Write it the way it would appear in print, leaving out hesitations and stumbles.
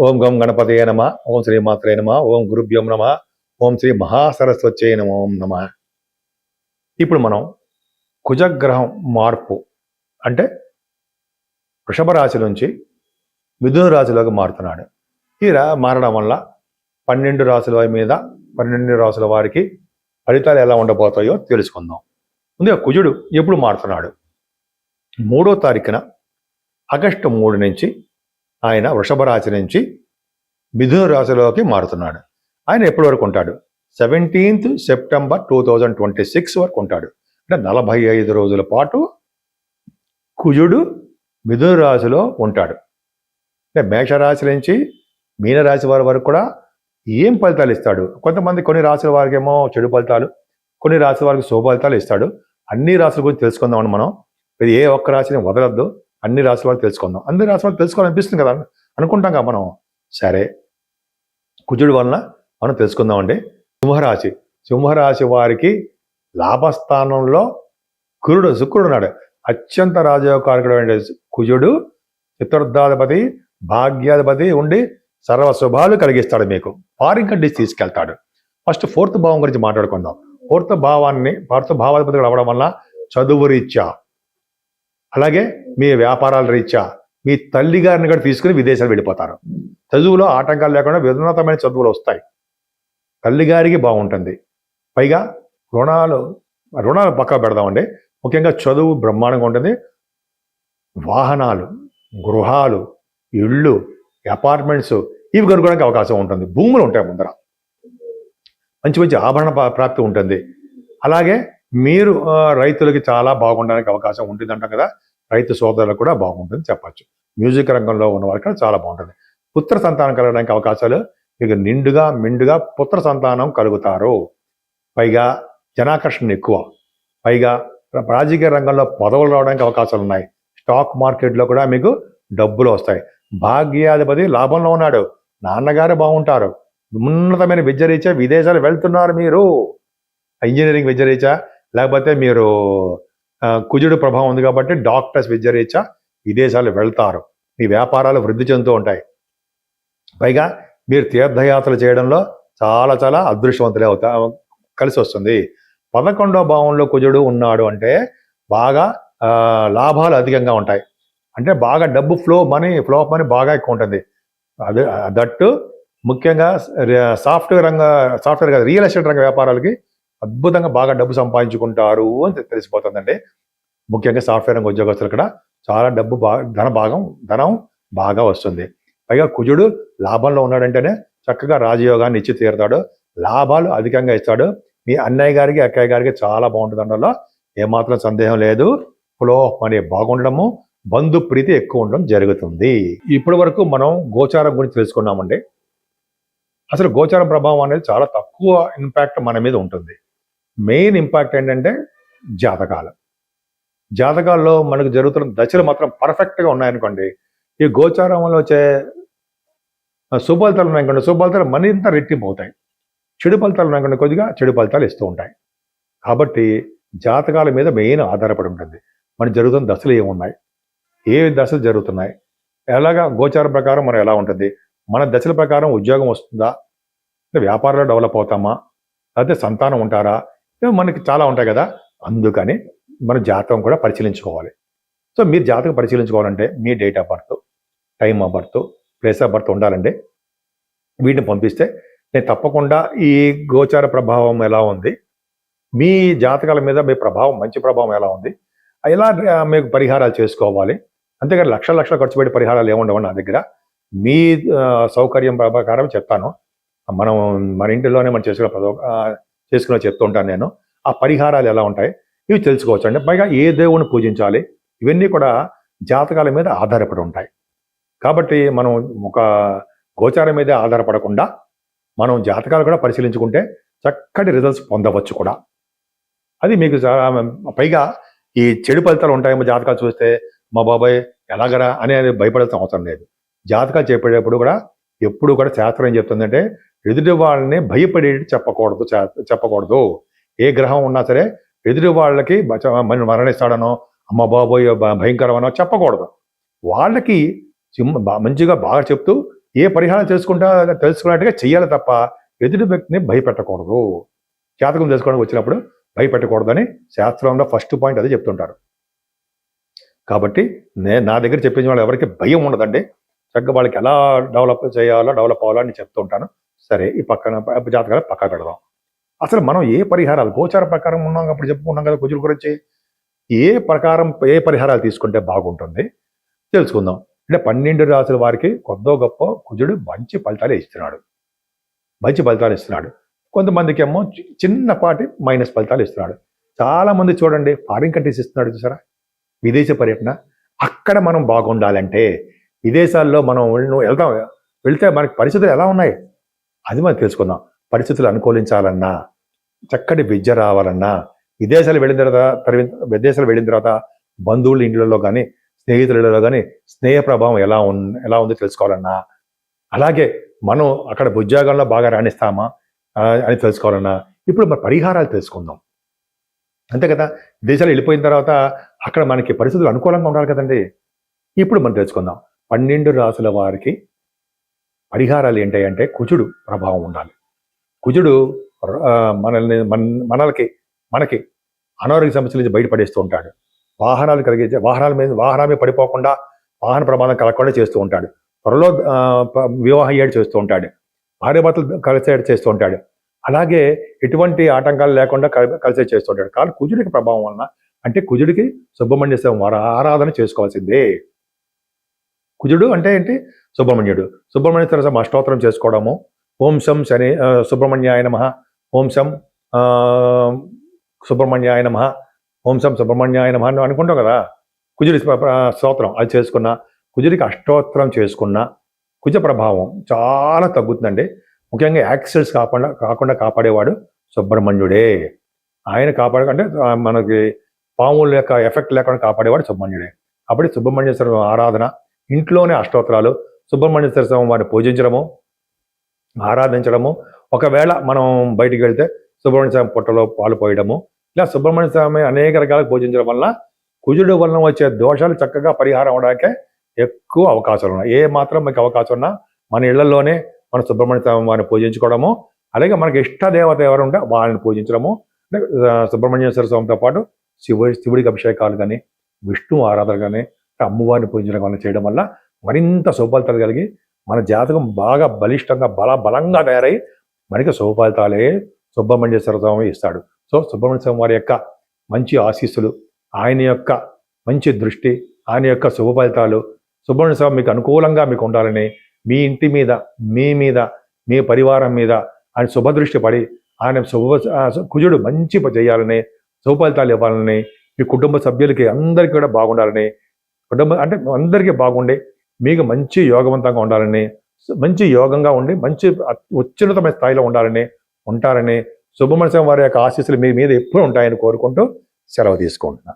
ఓం గం గణపతయే నమ. ఓం శ్రీ మాత్రే నమ. ఓం గురుభ్యం నమ. ఓం శ్రీ మహాసరస్వత్యై నమో నమ. ఇప్పుడు మనం కుజగ్రహం మార్పు అంటే వృషభ రాశి నుంచి మిథున రాశిలోకి మారుతున్నాడు. ఇలా మారడం వల్ల 12 రాశుల మీద 12 రాశుల వారికి ఫలితాలు ఎలా ఉండబోతాయో తెలుసుకుందాం. ముందుగా కుజుడు ఎప్పుడు మారుతున్నాడు? 3వ తారీఖున ఆగస్టు 3 నుంచి ఆయన వృషభ రాశి నుంచి మిథున రాశిలోకి మారుతున్నాడు. ఆయన ఎప్పటి వరకు ఉంటాడు? 17th సెప్టెంబర్ 2026 వరకు ఉంటాడు. అంటే 45 రోజుల పాటు కుజుడు మిథున రాశిలో ఉంటాడు. అంటే మేషరాశి నుంచి మీనరాశి వారి వరకు కూడా ఏం ఫలితాలు ఇస్తాడు? కొన్ని రాశుల వారికి ఏమో చెడు ఫలితాలు, కొన్ని రాశుల వారికి శుభ ఫలితాలు ఇస్తాడు. అన్ని రాశుల గురించి తెలుసుకుందామని మనం ఇది ఏ ఒక్క రాశిని వదలద్దు, అన్ని రాశుల వారికి తెలుసుకుందాం. అన్ని రాశుల వారికి తెలుసుకోవాలనిపిస్తుంది కదా, అనుకుంటాం కదా మనం. సరే, కుజుడు వలన మనం తెలుసుకుందామండి. సింహరాశి వారికి లాభస్థానంలో శుక్రుడు ఉన్నాడు. అత్యంత రాజయోగకారకుడు కుజుడు చతుర్థాధిపతి, భాగ్యాధిపతి ఉండి సర్వ శుభాలు కలిగిస్తాడు. మీకు ఫారిన్ కంట్రీస్ తీసుకెళ్తాడు. ఫస్ట్ 4th భావం గురించి మాట్లాడుకుందాం. 4th భావాధిపతి అవ్వడం వల్ల చదువు రీత్యా, అలాగే మీ వ్యాపారాల రీత్యా మీ తల్లి గారిని కూడా తీసుకుని విదేశాలు వెళ్ళిపోతారు. చదువులో ఆటంకాలు లేకుండా వినూతమైన చదువులు వస్తాయి. తల్లిగారికి బాగుంటుంది. పైగా రుణాలు పక్కా పెడదామండి. ముఖ్యంగా చదువు బ్రహ్మాండంగా ఉంటుంది. వాహనాలు, గృహాలు, ఇళ్ళు, అపార్ట్మెంట్స్ ఇవి కొనుక్కోవడానికి అవకాశం ఉంటుంది. భూములు ఉంటాయి ముందర. మంచి ఆభరణ ప్రాప్తి ఉంటుంది. అలాగే మీరు రైతులకి చాలా బాగుండడానికి అవకాశం ఉంటుంది అంటాం కదా. రైతు సోదరులకు కూడా బాగుంటుంది చెప్పచ్చు. మ్యూజిక్ రంగంలో ఉన్న వారికి చాలా బాగుంటుంది. పుత్ర సంతానం కలగడానికి అవకాశాలు మీకు మెండుగా పుత్ర సంతానం కలుగుతారు. పైగా జనాకర్షణ ఎక్కువ. పైగా రాజకీయ రంగంలో పదవులు రావడానికి అవకాశాలు ఉన్నాయి. స్టాక్ మార్కెట్లో కూడా మీకు డబ్బులు వస్తాయి. భాగ్యాధిపతి లాభంలో ఉన్నాడు. నాన్నగారు బాగుంటారు. ఉన్నతమైన విద్య రీత్యా విదేశాలు వెళ్తున్నారు. మీరు ఇంజనీరింగ్ విద్య రీత్యా, లేకపోతే మీరు కుజుడు ప్రభావం ఉంది కాబట్టి డాక్టర్స్ విద్య రీత్యా విదేశాలు వెళ్తారు. మీ వ్యాపారాలు వృద్ధి చెందుతూ ఉంటాయి. పైగా మీరు తీర్థయాత్రలు చేయడంలో చాలా అదృష్టవంతులే కలిసి వస్తుంది. 11వ భావంలో కుజుడు ఉన్నాడు అంటే బాగా లాభాలు అధికంగా ఉంటాయి. అంటే బాగా డబ్బు ఫ్లో ఆఫ్ మనీ బాగా ఎక్కువ ఉంటుంది. దట్టు ముఖ్యంగా సాఫ్ట్వేర్ కాదు, రియల్ ఎస్టేట్ రంగ వ్యాపారాలకి అద్భుతంగా బాగా డబ్బు సంపాదించుకుంటారు అని తెలిసిపోతుందండి. ముఖ్యంగా సాఫ్ట్వేర్ రంగ ఉద్యోగస్తులు కూడా చాలా డబ్బు ధనం బాగా వస్తుంది. పైగా కుజుడు లాభంలో ఉన్నాడంటేనే చక్కగా రాజయోగాన్ని ఇచ్చి తీరుతాడు. లాభాలు అధికంగా ఇస్తాడు. మీ అన్నయ్య గారికి, అక్కయ్య గారికి చాలా బాగుంటుంది అనడంలో ఏమాత్రం సందేహం లేదు. ఫ్లో ఆఫ్ మనీ బాగుండడము, బంధు ప్రీతి ఎక్కువ ఉండడం జరుగుతుంది. ఇప్పటి వరకు మనం గోచారం గురించి తెలుసుకున్నామండి. అసలు గోచారం ప్రభావం అనేది చాలా తక్కువ ఇంపాక్ట్ మన మీద ఉంటుంది. మెయిన్ ఇంపాక్ట్ ఏంటంటే జాతకాల్లో మనకు జరుగుతున్న దశలు మాత్రం పర్ఫెక్ట్గా ఉన్నాయనుకోండి, ఈ గోచారంలో వచ్చే శుభ ఫలితాలు ఉన్నాయనుకోండి, శుభ ఫలితాలు మరింత రెట్టింపు అవుతాయి. చెడు ఫలితాలు ఉన్నాయనుకోండి, కొద్దిగా చెడు ఫలితాలు ఇస్తూ ఉంటాయి. కాబట్టి జాతకాల మీద మెయిన్ ఆధారపడి ఉంటుంది. మనకు జరుగుతున్న దశలు ఏమున్నాయి, ఏ దశలు జరుగుతున్నాయి, ఎలాగా గోచారం ప్రకారం మనం ఎలా ఉంటుంది, మన దశల ప్రకారం ఉద్యోగం వస్తుందా, వ్యాపారంలో డెవలప్ అవుతామా, లేకపోతే సంతానం ఉంటారా, మనకి చాలా ఉంటాయి కదా. అందుకని మన జాతకం కూడా పరిశీలించుకోవాలి. సో మీరు జాతకం పరిశీలించుకోవాలంటే మీ date of birth, time of birth, place of birth ఉండాలండి. వీటిని పంపిస్తే నేను తప్పకుండా ఈ గోచార ప్రభావం ఎలా ఉంది, మీ జాతకాల మీద మీ ప్రభావం, మంచి ప్రభావం ఎలా ఉంది, ఎలా మీకు పరిహారాలు చేసుకోవాలి. అంతేగాని లక్షల ఖర్చు పెట్టి పరిహారాలు ఏముండవు నా దగ్గర. మీ సౌకర్యం ప్రకారం చెప్తాను. మన ఇంటిలోనే మనం చేసుకునే చెప్తూ ఉంటాను నేను. ఆ పరిహారాలు ఎలా ఉంటాయి ఇవి తెలుసుకోవచ్చు అండి. పైగా ఏ దేవుని పూజించాలి, ఇవన్నీ కూడా జాతకాల మీద ఆధారపడి ఉంటాయి. కాబట్టి మనం ఒక గోచారం మీద ఆధారపడకుండా మనం జాతకాలు కూడా పరిశీలించుకుంటే చక్కటి రిజల్ట్స్ పొందవచ్చు కూడా. అది మీకు పైగా ఈ చెడు ఫలితాలు ఉంటాయేమో జాతకాలు చూస్తే, మా బాబాయ్ ఎలాగరా అనేది భయపడాల్సిన అవసరం లేదు. జాతకాలు చెప్పేటప్పుడు కూడా ఎప్పుడు కూడా శాస్త్రం ఏం చెప్తుందంటే ఎదుటి వాళ్ళని భయపడేటి చెప్పకూడదు. ఏ గ్రహం ఉన్నా సరే ఎదుటి వాళ్ళకి మరణిస్తాడనో, అమ్మ బాబోయ్ భయంకరమనో చెప్పకూడదు. వాళ్ళకి మంచిగా బాగా చెప్తూ ఏ పరిహారం చేసుకుంటా తెలుసుకున్నట్టుగా చెయ్యాలి తప్ప ఎదుటి వ్యక్తిని భయపెట్టకూడదు. జాతకం తెలుసుకోవడానికి వచ్చినప్పుడు భయపెట్టకూడదని శాస్త్రంలో ఫస్ట్ పాయింట్ అదే చెప్తుంటారు. కాబట్టి నా దగ్గర చెప్పించిన వాళ్ళు ఎవరికి భయం ఉండదండి. చక్కగా వాళ్ళకి ఎలా డెవలప్ అవ్వాలో అని చెప్తూ ఉంటాను. సరే, ఈ పక్కన జాతకాలు పక్కా పెడదాం. అసలు మనం ఏ పరిహారాలు గోచార ప్రకారం ఉన్నాం, అప్పుడు చెప్పుకున్నాం కదా కుజుల గురించి. ఏ పరిహారాలు తీసుకుంటే బాగుంటుంది తెలుసుకుందాం. అంటే 12 రాసుల వారికి కొద్దో గొప్ప కుజుడు మంచి ఫలితాలు ఇస్తున్నాడు. కొంతమందికి ఏమో చిన్నపాటి మైనస్ ఫలితాలు ఇస్తున్నాడు. చాలా మంది చూడండి ఫారిన్ కంట్రీస్ ఇస్తున్నాడు చూసారా, విదేశీ పర్యటన. అక్కడ మనం బాగుండాలంటే విదేశాల్లో మనం వెళ్తే మనకి పరిస్థితులు ఎలా ఉన్నాయి అది మనం తెలుసుకుందాం. పరిస్థితులు అనుకూలించాలన్నా, చక్కటి విద్య రావాలన్నా, విదేశాలు వెళ్ళిన తర్వాత బంధువుల ఇండ్లలో కానీ స్నేహితుల ఇళ్లలో కానీ స్నేహ ప్రభావం ఎలా ఉందో తెలుసుకోవాలన్నా, అలాగే మనం అక్కడ ఉద్యోగంలో బాగా రాణిస్తామా అని తెలుసుకోవాలన్నా ఇప్పుడు మన పరిహారాలు తెలుసుకుందాం. అంతే కదా, విదేశాలు వెళ్ళిపోయిన తర్వాత అక్కడ మనకి పరిస్థితులు అనుకూలంగా ఉండాలి కదండి. ఇప్పుడు మనం తెలుసుకుందాం. 12 రాసుల వారికి పరిహారాలు ఏంటంటే కుజుడు ప్రభావం ఉండాలి. కుజుడు మనకి అనారోగ్య సమస్యల నుంచి బయటపడేస్తూ ఉంటాడు. వాహనాల మీద పడిపోకుండా, వాహన ప్రమాదం కలగకుండా చేస్తూ ఉంటాడు. త్వరలో వివాహం అయ్యేడు చేస్తూ ఉంటాడు. భార్యాభర్తలు కలిసేడు చేస్తూ ఉంటాడు. అలాగే ఎటువంటి ఆటంకాలు లేకుండా కలిసే చేస్తూ ఉంటాడు. కానీ కుజుడికి ప్రభావం వలన, అంటే కుజుడికి సుబ్రహ్మణ్య స్వామి ఆరాధన చేసుకోవాల్సిందే. కుజుడు అంటే ఏంటి? సుబ్రహ్మణ్య స్వామి అష్టోత్తరం చేసుకోవడము, ఓం శం శని సుబ్రహ్మణ్యాయ నమః, ఓం శం సుబ్రహ్మణ్యాయ నమః, ఓం శం సుబ్రహ్మణ్యాయ నమః అని అనుకుంటాం కదా. కుజుడి స్తోత్రం అది చేసుకున్న, కుజుడికి అష్టోత్తరం చేసుకున్న కుజ ప్రభావం చాలా తగ్గుతుందండి. ముఖ్యంగా యాక్సిడెంట్స్ కాకుండా కాపాడేవాడు సుబ్రహ్మణ్యుడే. ఆయన అంటే మనకి పాముల యొక్క ఎఫెక్ట్ లేకుండా కాపాడేవాడు సుబ్రహ్మణ్యుడే. కాబట్టి సుబ్రహ్మణ్యేశ్వర ఆరాధన, ఇంట్లోనే అష్టోత్తరాలు, సుబ్రహ్మణ్యేశ్వర స్వామి వారిని పూజించడము, ఆరాధించడము. ఒకవేళ మనం బయటికి వెళ్తే సుబ్రహ్మణ్య స్వామి పుట్టలో పాలు పోయడము, ఇలా సుబ్రహ్మణ్య స్వామి అనేక రకాలకు పూజించడం వల్ల కుజుడు వలన వచ్చే దోషాలు చక్కగా పరిహారం అవడానికే ఎక్కువ అవకాశాలు ఉన్నాయి. ఏ మాత్రం మీకు అవకాశం ఉన్నా మన ఇళ్లలోనే మన సుబ్రహ్మణ్య స్వామి వారిని పూజించుకోవడము, అలాగే మనకి ఇష్ట దేవత ఎవరు ఉంటే వాళ్ళని పూజించడము. సుబ్రహ్మణ్యేశ్వర స్వామితో పాటు శివుడికి అభిషేకాలు కానీ, విష్ణు ఆరాధన కానీ, అమ్మవారిని పూజించడం వల్ల చేయడం వల్ల మరింత శుభఫలితాలు కలిగి మన జాతకం బాగా బలిష్టంగా బలంగా తయారై మనకి శుభఫలితాలే సుబ్రహ్మణ్యేశ్వర స్వామి ఇస్తాడు. సో సుబ్రహ్మణ్య స్వామి వారి యొక్క మంచి ఆశీస్సులు, ఆయన యొక్క మంచి దృష్టి, ఆయన యొక్క శుభ ఫలితాలు సుబ్రహ్మణ్య స్వామి మీకు అనుకూలంగా మీకు ఉండాలని, మీ ఇంటి మీద, మీ పరివారం మీద ఆయన శుభదృష్టి పడి ఆయన కుజుడు మంచి చేయాలని, శుభ ఫలితాలు ఇవ్వాలని, మీ కుటుంబ సభ్యులకి అందరికీ కూడా బాగుండాలని, అంటే అందరికీ బాగుండి మీకు మంచి యోగవంతంగా ఉండాలని, మంచి యోగంగా ఉండి మంచి అత్యున్నతమైన స్థాయిలో ఉంటారని సుబ్రహ్మణ్య స్వామి వారి యొక్క ఆశీస్సులు మీ మీద ఎప్పుడు ఉంటాయని కోరుకుంటూ సెలవు తీసుకుంటున్నాను.